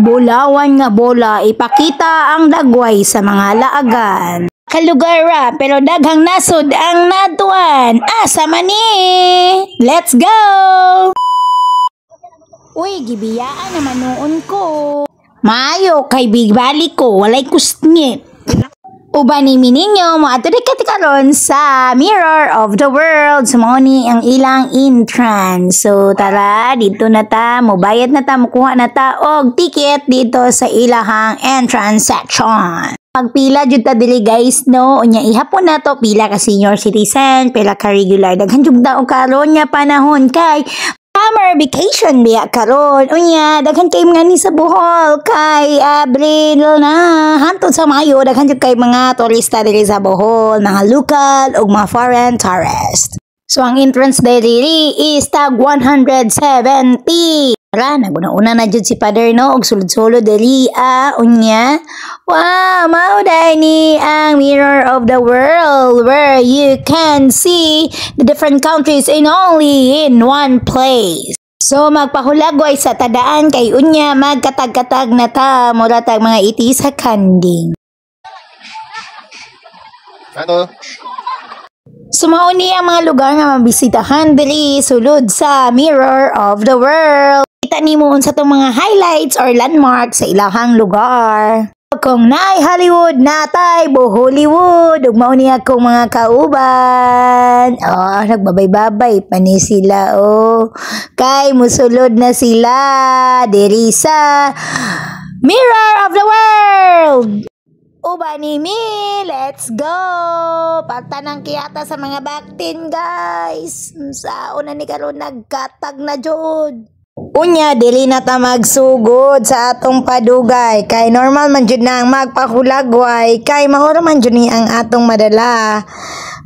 Bulawan nga bola, ipakita ang dagway sa mga laagan. Kalugara, pero daghang nasod ang natuan. Asa man ni? Let's go! Uy, gibiyaan naman noon ko. Maayo, kay bigbalik ko, walay kusngit. Uban ni mininyo, mo ato karon sa Mirror of the World. Sumoni ang ilang entrance. So tara, dito na ta, mobayad na ta, mukuha na ta og ticket dito sa ilahang entrance section. Pagpila jud ta dili guys no, unya ihapon na to pila ka senior citizen, pila ka regular. Daghan jud daw karon nga panahon kay summer vacation biya karon. Unya daghan kay mga ni sa Bohol kay Abril na hantod sa Mayo daghan jud kay mga turista diri sa Bohol, mga local ug mga foreign tourist. So ang entrance diri is tag 170. Tara, naguna-una na jud si Father no og sulod-sulod diri unya. Wow, mao dai ni ang Mirror of the World where you can see the different countries in only in one place. So magpahulagway sa tadaan kay unya magkatag-katag na ta mura tag mga iti sa kanding. Ano? Sumauni ang mga lugar nga mabisitahan diri sulod sa Mirror of the World. Kita nimo unsa tong mga highlights or landmarks sa ilahang lugar. Kung naay Hollywood, natay Bohollywood. Ug mao ni akong mga kauban. Nagbabay-babay pa ni sila kay musulod na sila diri sa Mirror of the World. Uba ni mi, let's go! Pagtanang kiyata sa mga baktin, guys. Sao na ni karon nagkatag na jud. Unya, dili na ta magsugod sa atong padugay. Kay normal man jud na ang magpahulagway. Kay mahura man jud ni ang atong madala.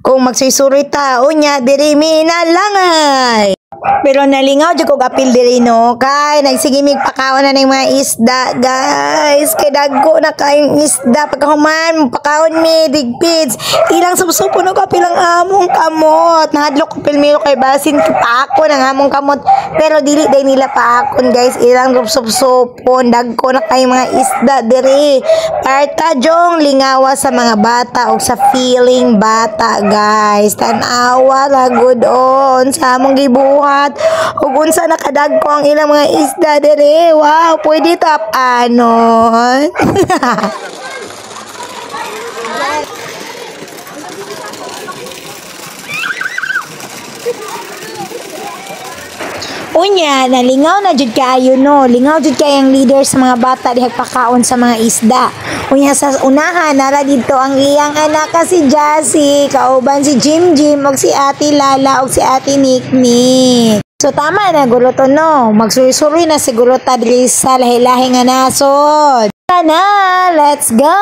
Kung magsusurit ta, unya, diri mi nalangay. Pero nalingaw jud kog apil diri no kay nagsigimig pakaon na ning mga isda guys kay dagko na kayong isda pagkahuman pakaon mi digpids ilang subsupon og apil ang among kamot nahadlok ko pilmiro kay basin kitako ng among kamot pero dili day nila paakon guys ilang subsupon dagko na kayong mga isda diri parta jong lingawa sa mga bata og sa feeling bata guys tan-awa ra gud on sa among gibuhat ug unsa nakadagko ang ilang mga isda dere. Wow, pwede tap anon. Unya, nalingaw na jud kayo no. Lingaw jud kay ang leader sa mga bata dihag pakaon sa mga isda. Unya sa unahan nara dito ang iyang anak si Jassy, kauban si Jim og si Ate Lala og si Ate Niknik. So tama na gulo to no. Magsuri-suri na siguro ta diri sa lahi-lahi nga nasod. Tara na, let's go.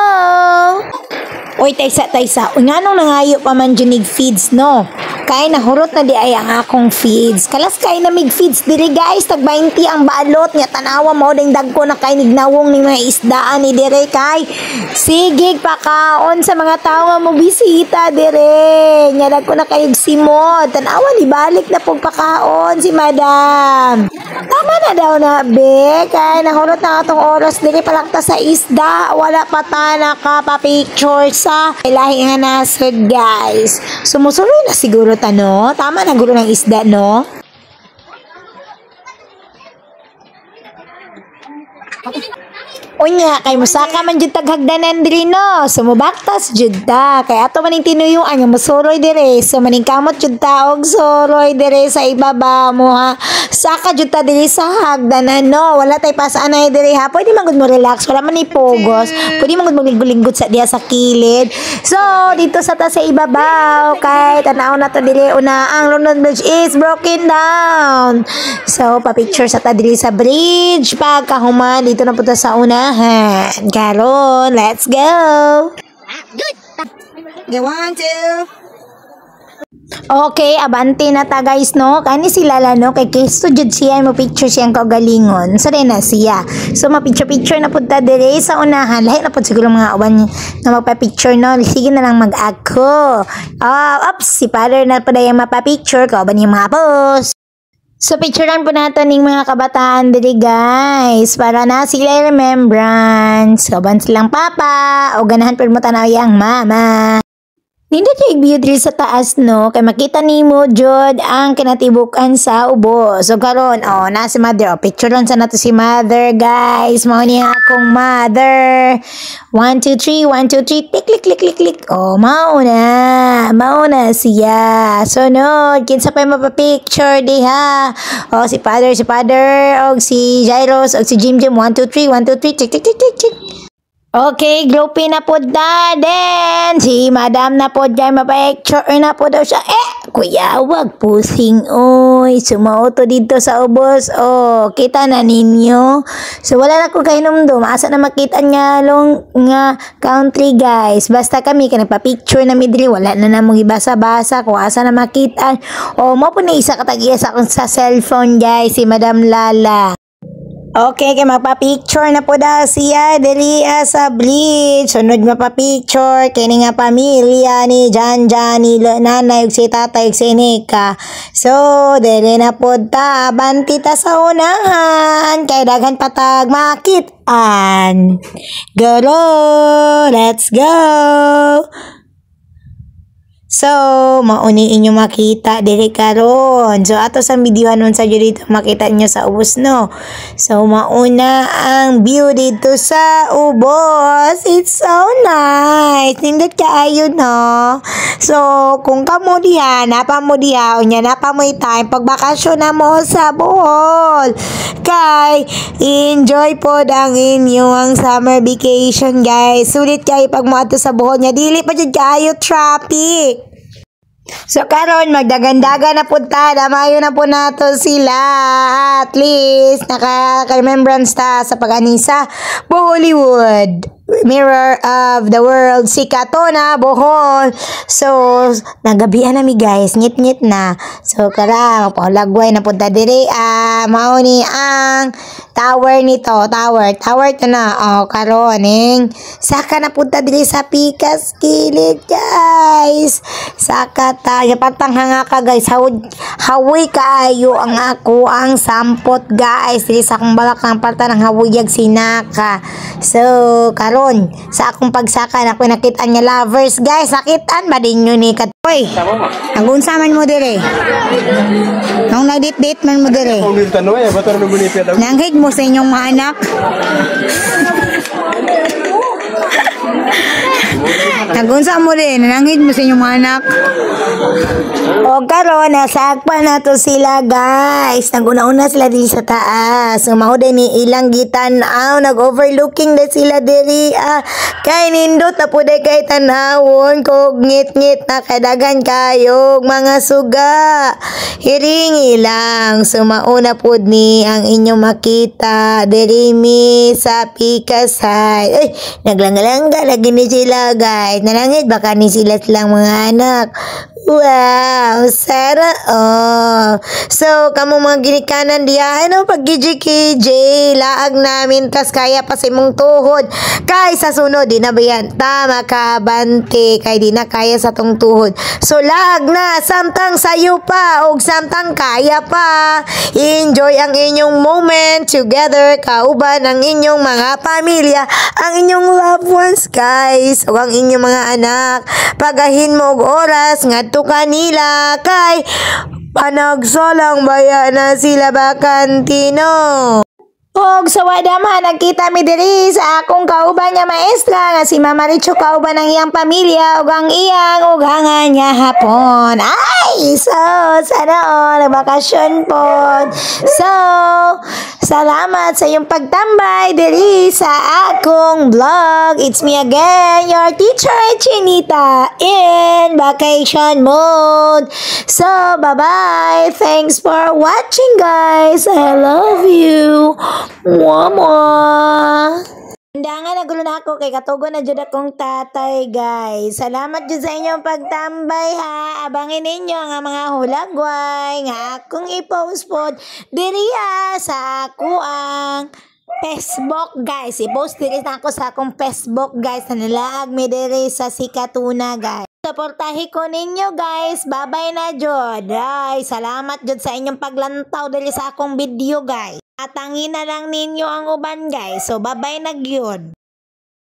Uy, taysa. Nganong nangayo pa man junig feeds no. Kay nahurot na di ay ang akong feeds. Kalas kay na mig feeds diri guys, tag 20 ang balot nya tanawa mo ding dagko na kay nignawong ning mga isdaan ni dire kay sigig pakaon sa mga tawo nga mo bisita dire. Nya dagko na kay simod. Tanawa ni balik na pug pakaon si madam. Tama na daw na be kay nahurot na atong oras diri palakta sa isda. Wala pa ta nakapa-picture sa lahi nga nasod guys. Sumusuloy na siguro tano. Tama na gulo ng isda no. Unya kay musaka man jud taghagdanan diri no. Sumubaktas jud ta kay ato maning tinuyuan nga mosuroy dire. So maning kamot jud ta og suroy dire sa ibaba mo ha. Saka jud ta diri sa hagdanan no. Wala tay pasanay dire ha. Pwede man gud mo relax, wala man ni pogos. Pwede man gud mo linggo-linggot sa diha sa kilid. So dito sa ta sa ibabaw kay tanaw na to diri una ang London Bridge is broken down. So pa-picture sa ta diri sa bridge pagkahuman dito na punta sa una. Karon, let's go. Good. Okay, 1, 2. Okay, abante na ta guys no. Kani sila la no kay kesto jud siya mo picture siyang kaugalingon. So na siya. So ma-picture na pud ta dire sa unahan. Lahi na pud siguro mga uban na magpa-picture no. Sige na lang mag-ako. Oops, si father na pud ay mapa-picture ko ba ni mga boss. So, picturean po natin ng mga kabataan diri guys. Para na sila remembrance. Kaban silang papa. O ganahan po mo tanaw yang mama. Nindot yung view diri sa taas no. Kay makita nimo jud ang kinatibukan sa ubos. So, karon na si mother. Picturean sa nato si mother guys. Mao ni akong mother. 1, 2, 3, 1, 2, 3. Click, click, click, click, click. Mao na. Mao na siya. Sunod, kinsa pa mapapicture diha. Si father, og si Jairos, og si Jim Jim. 1, 2, 3, 1, 2, 3. Tick, tick, tick, tick, tick. Okay, groupie na po da. Then, si madam na po dyan, mapicture na po daw siya. Kuya, wag pusing, oy. Sumauto dito sa ubos. Kita na ninyo. So, wala na ko kainumdum. Asa na makita nga country, guys. Basta kami, nagpa-picture na midri. Wala na namang ibasa-basa. Kung asa na makita. Mo po na isa katagiya sa cellphone, guys. Si Madam Lala. Okay, kaya magpa-picture na po daw siya diri sa bridge. Sunod mapapicture kini nga pamilya ni Janjan, ni nanay ug si tatay ug si Nika. So, dili na po ta abanti ta sa unahan kay daghan patag makitaan. Go, let's go. So, mauni inyo makita diri karon. So, ato sa videohan nun sa dito makita niyo sa ubos no. So, mauna ang view dito sa ubos. It's so nice. Nindot kaayo no. So, kung kamo diha, napa mo diha, unya napa mo time pagbakasyon na mo sa Bohol. Kay enjoy po ang inyong summer vacation guys. Sulit kay pag mo ato sa Bohol nya dili pa jud kaayo traffic. So karon magdagandaga na po ta, damayo na po nato sila. At least naka-remembrance ta sa pag-anisa Hollywood Mirror of the World si Katona Bohol. So nagabian na mi guys, ngit-ngit na. So kara magpalagway na punta diri mao ni ang tower nito, tower to na. Karon saka na punta diri sa Pikas Kilid guys. Saka tayo patang hanga ka guys. Hawi kaayo ang ako ang sampot guys diri sa akong balakang parta ng hawiyag sinaka. So karon sa akong pagsaka na ko nakita niya lovers guys. Nakitaan ba din yun ni Katoy? Nagunsa man mo dire? Nung nagdit-dit man mo dire? Nanghig mo sa inyong mga anak? Nagunsa mo rin, nanangid mo sa inyong mga anak. O karon nasakpan na to sila guys. Naguna-una sila diri sa taas. Mao din ni ilang gitan-aw, nag-overlooking na sila diri. Kay nindot na po kay tanawon kog ngit-ngit na kadagan kayo mga suga. Hiringi lang. Sumauna po ni ang inyong makita diri mi sa Pikasay. Naglangalangga lagi ni sila guys. Nanangit baka ni sila silang mga anak. Wow, Sarah. So, kamo mga ginikanan diya, pag GGKJ, laag namin, kas kaya pa sa imong tuhod. Kay sa sunod, di na ba yan? Tama ka, bante, kay di na kaya sa tong tuhod. So, laag na, samtang sayo pa, o samtang kaya pa. Enjoy ang inyong moment together, kauban ang inyong mga pamilya, ang inyong loved ones, guys, o ang inyong mga anak. Pagahin mo og oras, nga kanila kay panagsalang baya na sila bakantino. Og sa wadaman nagkita mi diri sa akong kauban nga maestra nga si Mama Richo, kauban ang iyang pamilya ug ang iyang ughangan nga hapon. Ay, so sana nagbakasyon po. So salamat sa iyong pagtambay diri sa akong vlog. It's me again, your teacher Chinita in vacation mode. So bye-bye. Thanks for watching guys. I love you. Mama. Undangan nagulo na ako kay katugo na jud akong tatay guys. Salamat jud sa inyong pagtambay ha. Abangin ninyo nga mga hulagway nga akong i-post pod diri sa ako ang Facebook guys. I-post diri na ako sa akong Facebook guys na nilaag mi diri sa Sikatuna guys. Suportahi ko ninyo guys. Bye-bye na jud. Ay, salamat jud sa inyong paglantaw dali sa akong video guys. Atangin na lang ninyo ang uban guys. So bye-bye na gyud.